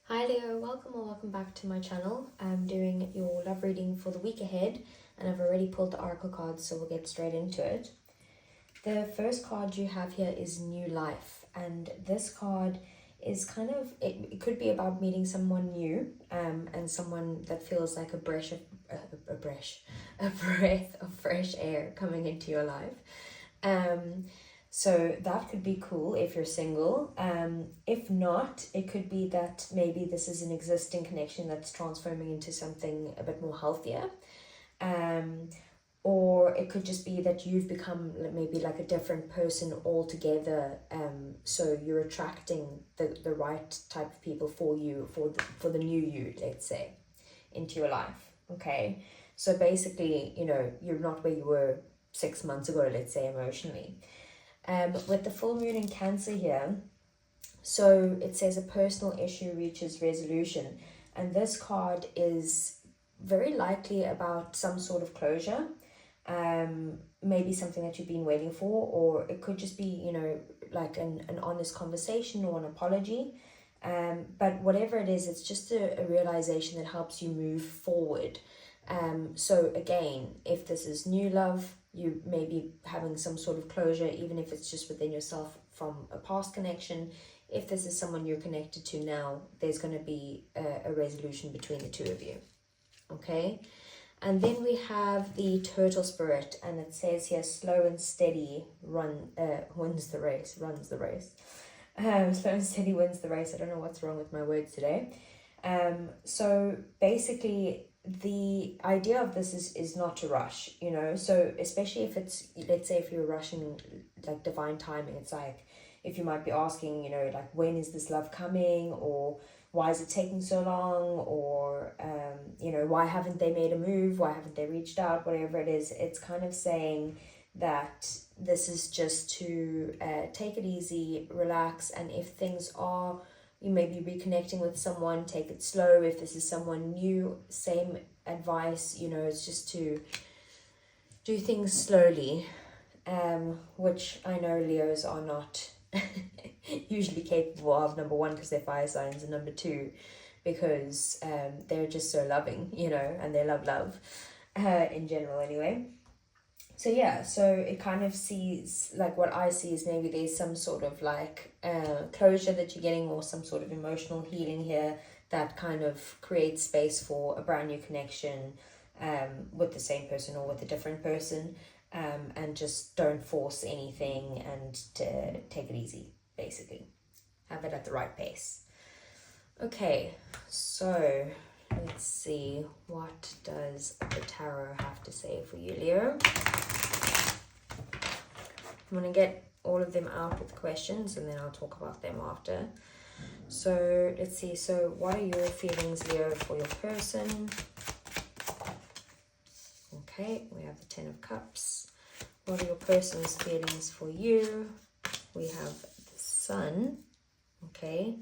Hi Leo, welcome or welcome back to my channel. I'm doing your love reading for the week ahead and I've already pulled the oracle cards, so we'll get straight into it. The first card you have here is New Life, and this card is kind of, it could be about meeting someone new and someone that feels like a breath of fresh air coming into your life. So that could be cool if you're single. If not, it could be that maybe this is an existing connection that's transforming into something a bit more healthier. Or it could just be that you've become maybe like a different person altogether. So you're attracting the right type of people for you, for the new you, let's say, into your life. Okay. So basically, you know, you're not where you were 6 months ago, let's say, emotionally. With the full moon in Cancer here, so it says a personal issue reaches resolution, and this card is very likely about some sort of closure, maybe something that you've been waiting for, or it could just be, you know, like an honest conversation or an apology. But whatever it is, it's just a realization that helps you move forward. So again, if this is new love, you may be having some sort of closure, even if it's just within yourself from a past connection. If this is someone you're connected to now, there's going to be a resolution between the two of you. Okay. And then we have the turtle spirit, and it says here, slow and steady wins the race. Slow and steady wins the race. I don't know what's wrong with my words today. So basically, the idea of this is not to rush, you know. So especially if it's, let's say if you're rushing like divine timing, it's like if you might be asking, you know, like, when is this love coming, or why is it taking so long, or you know, why haven't they made a move, why haven't they reached out, whatever it is. It's kind of saying that this is just to take it easy, relax, and if things are, you may be reconnecting with someone, take it slow. If this is someone new, same advice, you know, it's just to do things slowly, which I know Leos are not usually capable of, number one, because they're fire signs, and number two, because they're just so loving, you know, and they love in general anyway. So yeah, so it kind of sees, like, what I see is maybe there's some sort of like closure that you're getting, or some sort of emotional healing here that kind of creates space for a brand new connection with the same person or with a different person, and just don't force anything, and take it easy, basically. Have it at the right pace. Okay, so let's see, what does the tarot have to say for you, Leo? I'm going to get all of them out with questions, and then I'll talk about them after. So let's see. So what are your feelings, Leo, for your person? Okay, we have the 10 of Cups. What are your person's feelings for you? We have the Sun. Okay.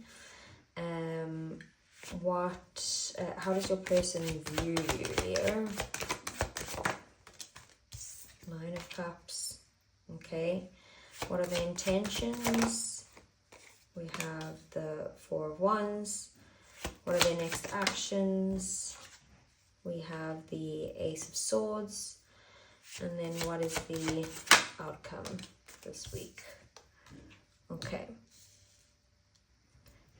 How does your person view you, Leo? 9 of Cups. Okay, what are the intentions? We have the 4 of Wands. What are their next actions? We have the Ace of Swords. And then what is the outcome this week? Okay.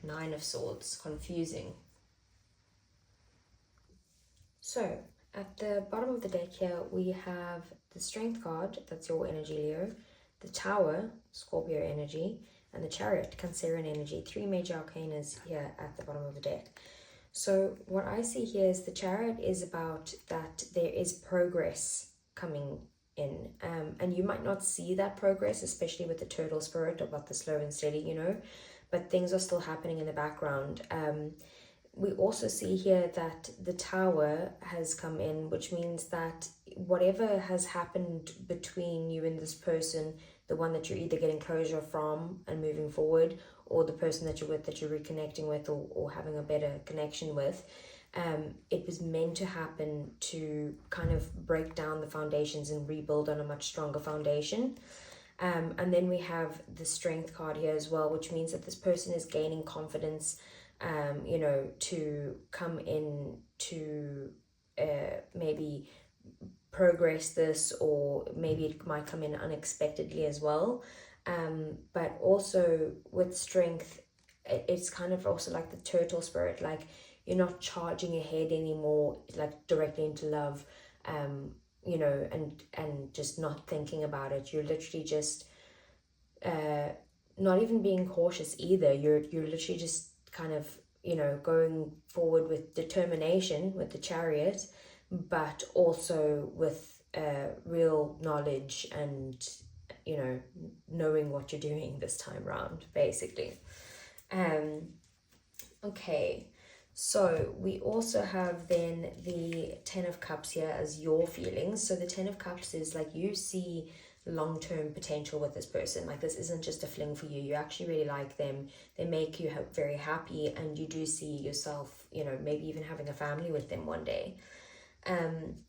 9 of Swords, confusing. So at the bottom of the deck here, we have the Strength card, that's your energy, Leo, the Tower, Scorpio energy, and the Chariot, Cancerian energy. 3 major arcanas here at the bottom of the deck. So what I see here is the Chariot is about that there is progress coming in, and you might not see that progress, especially with the turtle spirit about the slow and steady, you know, but things are still happening in the background. We also see here that the Tower has come in, which means that whatever has happened between you and this person, the one that you're either getting closure from and moving forward, or the person that you're with, that you're reconnecting with, or having a better connection with, it was meant to happen to kind of break down the foundations and rebuild on a much stronger foundation. And then we have the Strength card here as well, which means that this person is gaining confidence, you know, to come in to maybe progress this, or maybe it might come in unexpectedly as well. But also with strength, it's kind of also like the turtle spirit, like you're not charging ahead anymore, like directly into love, you know, and just not thinking about it. You're literally just not even being cautious either. You're literally just kind of, you know, going forward with determination with the Chariot, but also with real knowledge and, you know, knowing what you're doing this time round, basically. Okay, so we also have then the Ten of Cups here as your feelings. So the Ten of Cups is like you see long-term potential with this person. Like this isn't just a fling for you. You actually really like them. They make you very happy, and you do see yourself, you know, maybe even having a family with them one day.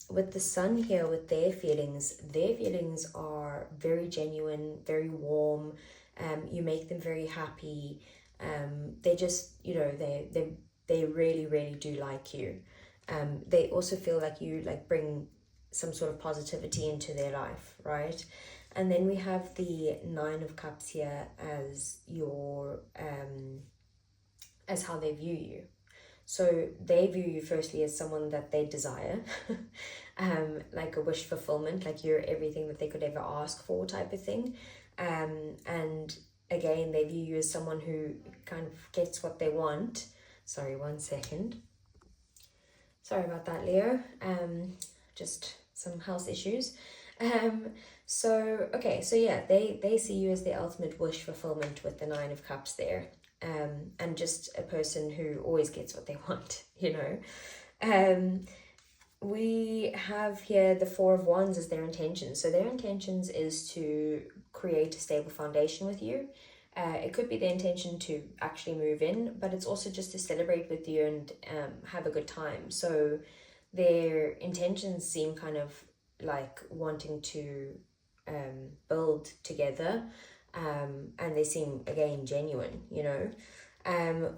With the Sun here, with their feelings are very genuine, very warm. You make them very happy. They just, you know, they really, really do like you. They also feel like you like bring some sort of positivity into their life, right? And then we have the Nine of Cups here as your as how they view you. So they view you firstly as someone that they desire, like a wish fulfillment, like you're everything that they could ever ask for type of thing. And again, they view you as someone who kind of gets what they want. Sorry, 1 second. Sorry about that, Leo. Just some house issues. So yeah, they see you as the ultimate wish fulfillment with the Nine of Cups there. And just a person who always gets what they want, you know. We have here the Four of Wands as their intentions. So their intentions is to create a stable foundation with you. It could be the intention to actually move in, but it's also just to celebrate with you and have a good time. So their intentions seem kind of like wanting to build together, and they seem, again, genuine, you know.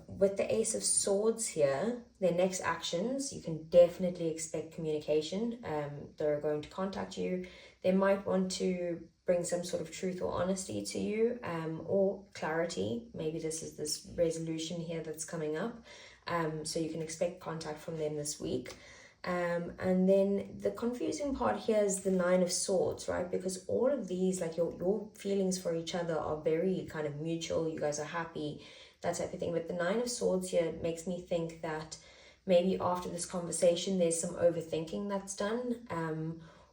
With the Ace of Swords here, their next actions, you can definitely expect communication. They're going to contact you. They might want to bring some sort of truth or honesty to you, or clarity. Maybe this is this resolution here that's coming up. So you can expect contact from them this week. And then the confusing part here is the Nine of Swords, right? Because all of these, like your feelings for each other are very kind of mutual. You guys are happy, that type of thing. But the Nine of Swords here makes me think that maybe after this conversation there's some overthinking that's done,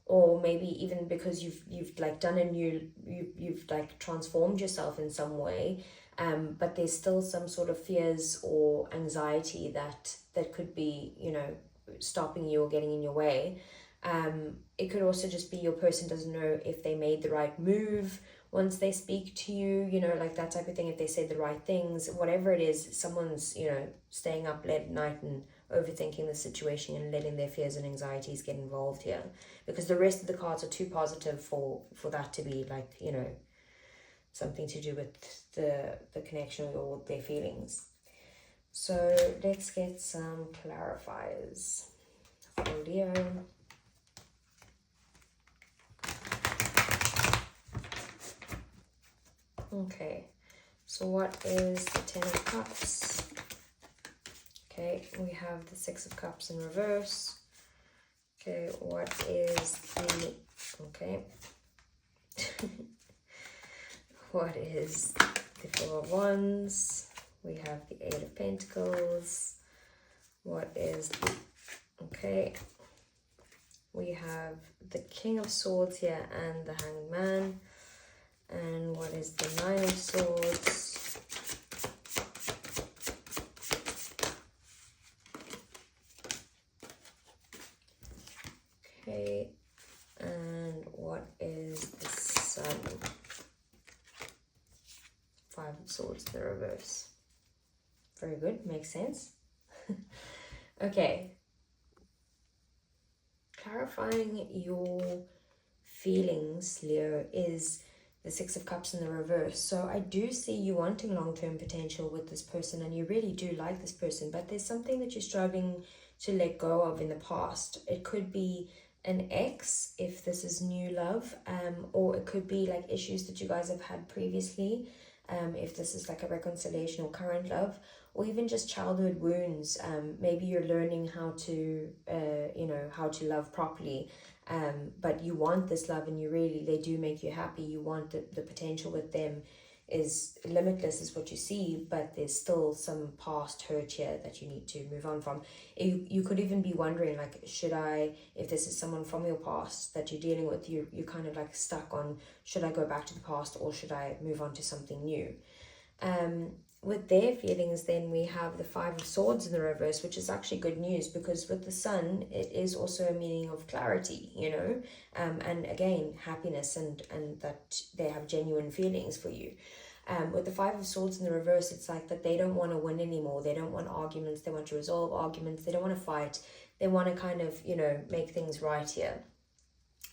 or maybe even because you've like done a new, you've like transformed yourself in some way, but there's still some sort of fears or anxiety that could be, you know, stopping you or getting in your way. It could also just be your person doesn't know if they made the right move once they speak to you, you know, like that type of thing. If they say the right things, whatever it is, someone's, you know, staying up late at night and overthinking the situation and letting their fears and anxieties get involved here, because the rest of the cards are too positive for that to be like, you know, something to do with the connection or their feelings. So let's get some clarifiers for Leo. Okay, so what is the Ten of Cups? Okay, we have the Six of Cups in reverse. Okay, what is the... Okay. What is the Four of Wands? We have the Eight of Pentacles. What is the... Okay. We have the King of Swords here and the Hanged Man. And what is the Nine of Swords? Okay. And what is the Sun? Five of Swords in the reverse. Very good, makes sense. Okay. Clarifying your feelings, Leo, is the Six of Cups in the reverse. So I do see you wanting long-term potential with this person, and you really do like this person, but there's something that you're struggling to let go of in the past. It could be an ex, if this is new love, or it could be like issues that you guys have had previously, if this is like a reconciliation or current love, or even just childhood wounds. Maybe you're learning how to how to love properly, but you want this love, and they do make you happy. You want the potential with them is limitless, is what you see, but there's still some past hurt here that you need to move on from. You could even be wondering, like, if this is someone from your past that you're dealing with, you're kind of like stuck on, should I go back to the past or should I move on to something new? With their feelings, then we have the Five of Swords in the reverse, which is actually good news, because with the Sun, it is also a meaning of clarity, and again, happiness, and that they have genuine feelings for you. With the Five of Swords in the reverse, it's like that they don't want to win anymore. They don't want arguments. They want to resolve arguments. They don't want to fight. They want to kind of, make things right here.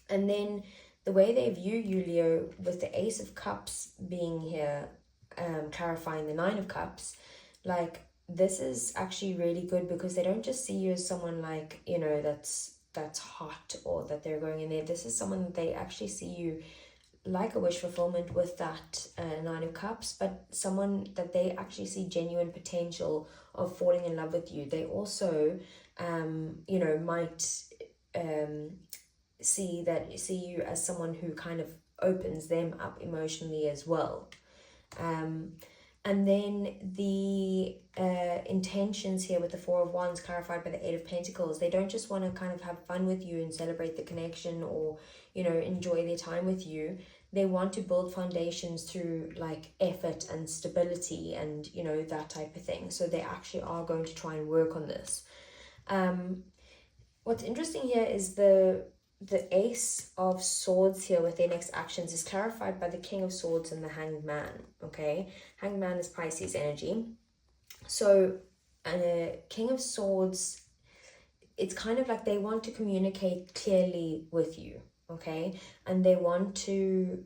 And then the way they view you, Leo, with the Ace of Cups being here, clarifying the Nine of Cups, like, this is actually really good, because they don't just see you as someone like, that's hot, or that they're going in there. This is someone that they actually see you like a wish fulfillment with that Nine of Cups, but someone that they actually see genuine potential of falling in love with you. They also might see you as someone who kind of opens them up emotionally as well. And then the intentions here with the Four of Wands clarified by the Eight of Pentacles, they don't just want to kind of have fun with you and celebrate the connection, or enjoy their time with you. They want to build foundations through like effort and stability, and that type of thing. So they actually are going to try and work on this. What's interesting here is the Ace of Swords here with their next actions is clarified by the King of Swords and the Hanged Man. Okay, Hanged Man is Pisces energy. So King of Swords, it's kind of like they want to communicate clearly with you, okay? And they want to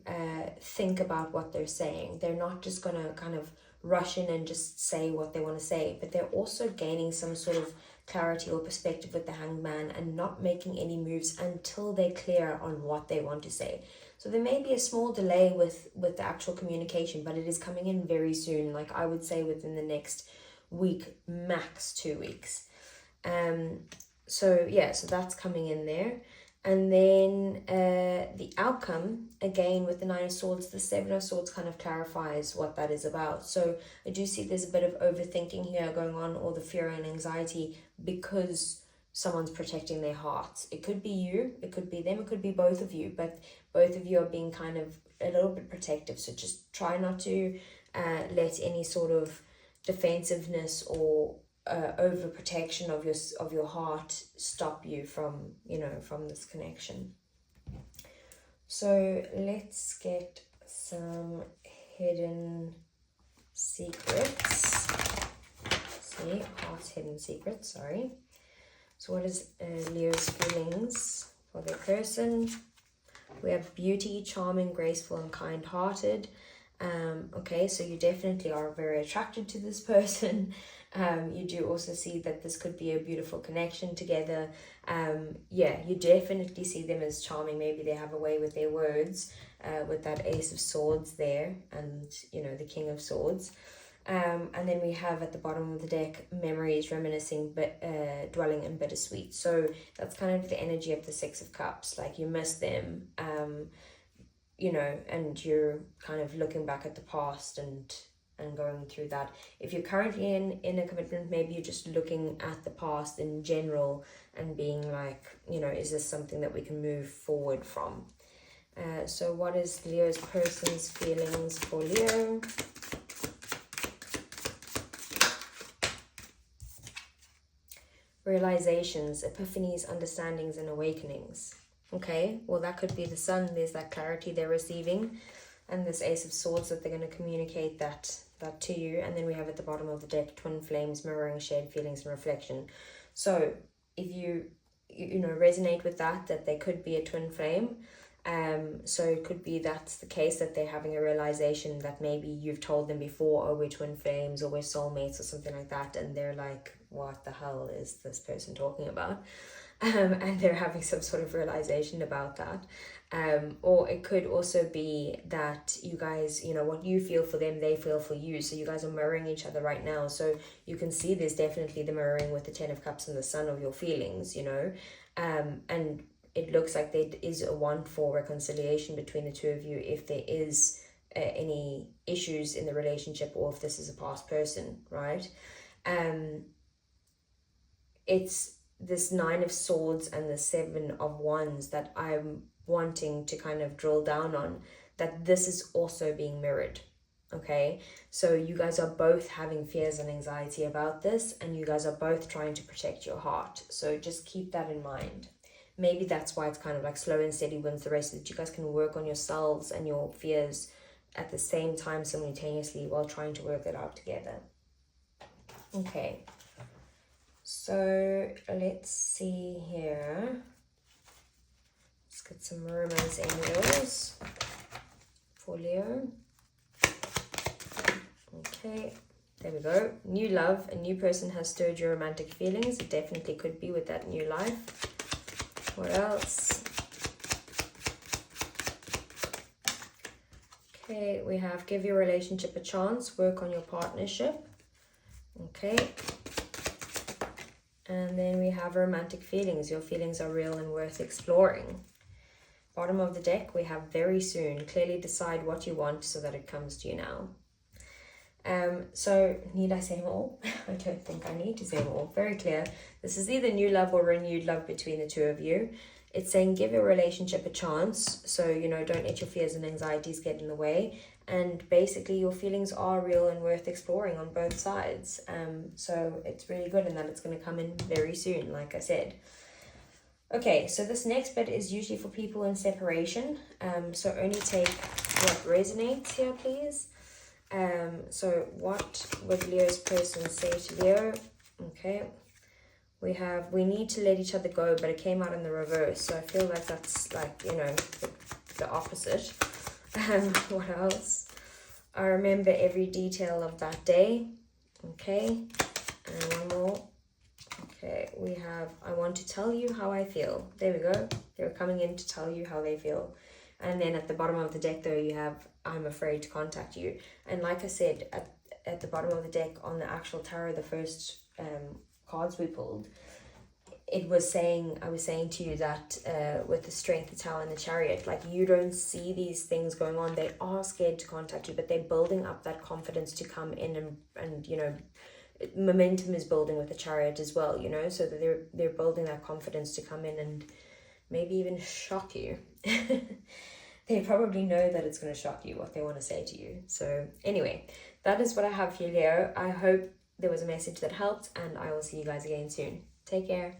think about what they're saying. They're not just going to kind of rush in and just say what they want to say, but they're also gaining some sort of clarity or perspective with the Hanged Man, and not making any moves until they're clear on what they want to say. So there may be a small delay with the actual communication, but it is coming in very soon. Like, I would say within the next week, max 2 weeks. So that's coming in there. And then the outcome, again, with the Nine of Swords, the Seven of Swords kind of clarifies what that is about. So I do see there's a bit of overthinking here going on, or the fear and anxiety, because someone's protecting their hearts. It could be you, it could be them, it could be both of you, but both of you are being kind of a little bit protective. So just try not to let any sort of defensiveness or overprotection of your heart stop you from from this connection. So let's get some hidden secrets. See, heart's hidden secrets, sorry. So what is Leo's feelings for their person? We have beauty, charming, graceful, and kind-hearted. Okay, so you definitely are very attracted to this person. You do also see that this could be a beautiful connection together. You definitely see them as charming. Maybe they have a way with their words, with that Ace of Swords there, and the King of Swords. And then we have at the bottom of the deck, memories, reminiscing, but dwelling in bittersweet. So that's kind of the energy of the Six of Cups. Like, you miss them, and you're kind of looking back at the past and going through that. If you're currently in a commitment, maybe you're just looking at the past in general and being like, is this something that we can move forward from? So what is Leo's person's feelings for Leo? Realizations, epiphanies, understandings, and awakenings. Okay, well, that could be the Sun. There's that clarity they're receiving, and this Ace of Swords that they're going to communicate that to you. And then we have at the bottom of the deck, twin flames, mirroring shared feelings and reflection. So if you resonate with that they could be a twin flame, So it could be that's the case, that they're having a realization that maybe you've told them before, oh, we're twin flames or we're soulmates or something like that, and they're like, what the hell is this person talking about? And they're having some sort of realization about that. Or it could also be that you guys, you know, what you feel for them, they feel for you. So you guys are mirroring each other right now. So you can see there's definitely the mirroring with the Ten of Cups and the Sun of your feelings, you know. And it looks like there is a want for reconciliation between the two of you if there is any issues in the relationship, or if this is a past person, right? It's this Nine of Swords and the Seven of Wands that I'm wanting to kind of drill down on, that this is also being mirrored. Okay, so you guys are both having fears and anxiety about this, and you guys are both trying to protect your heart. So just keep that in mind. Maybe that's why it's kind of like slow and steady wins the race, so that you guys can work on yourselves and your fears at the same time simultaneously while trying to work it out together. Okay, so let's see here. Let's get some romance angels for Leo. Okay, there we go. New love, a new person has stirred your romantic feelings. It definitely could be with that new life. What else? Okay, we have give your relationship a chance, work on your partnership. Okay. And then we have romantic feelings. Your feelings are real and worth exploring. Bottom of the deck, we have very soon. Clearly decide what you want so that it comes to you now. So need I say them all? I don't think I need to say them all. Very clear. This is either new love or renewed love between the two of you. It's saying give your relationship a chance. So, you know, don't let your fears and anxieties get in the way. And basically your feelings are real and worth exploring on both sides. So it's really good in that it's going to come in very soon, like I said. Okay, so this next bit is usually for people in separation. So only take what resonates here, please. So what would Leo's person say to Leo? Okay, we need to let each other go, but it came out in the reverse, so I feel like that's like, you know, the opposite. What else? I remember every detail of that day. Okay, and one more. Okay, we have I want to tell you how I feel. There we go. They're coming in to tell you how they feel. And then at the bottom of the deck, though, you have I'm afraid to contact you. And like I said, at the bottom of the deck on the actual tarot, the first cards we pulled, it was saying, I was saying to you that with the Strength, the Tower, and the Chariot, like you don't see these things going on. They are scared to contact you, but they're building up that confidence to come in and you know, momentum is building with the Chariot as well, you know, so that they're building that confidence to come in and maybe even shock you. They probably know that it's going to shock you what they want to say to you. So anyway, that is what I have for you, Leo. I hope there was a message that helped, and I will see you guys again soon. Take care.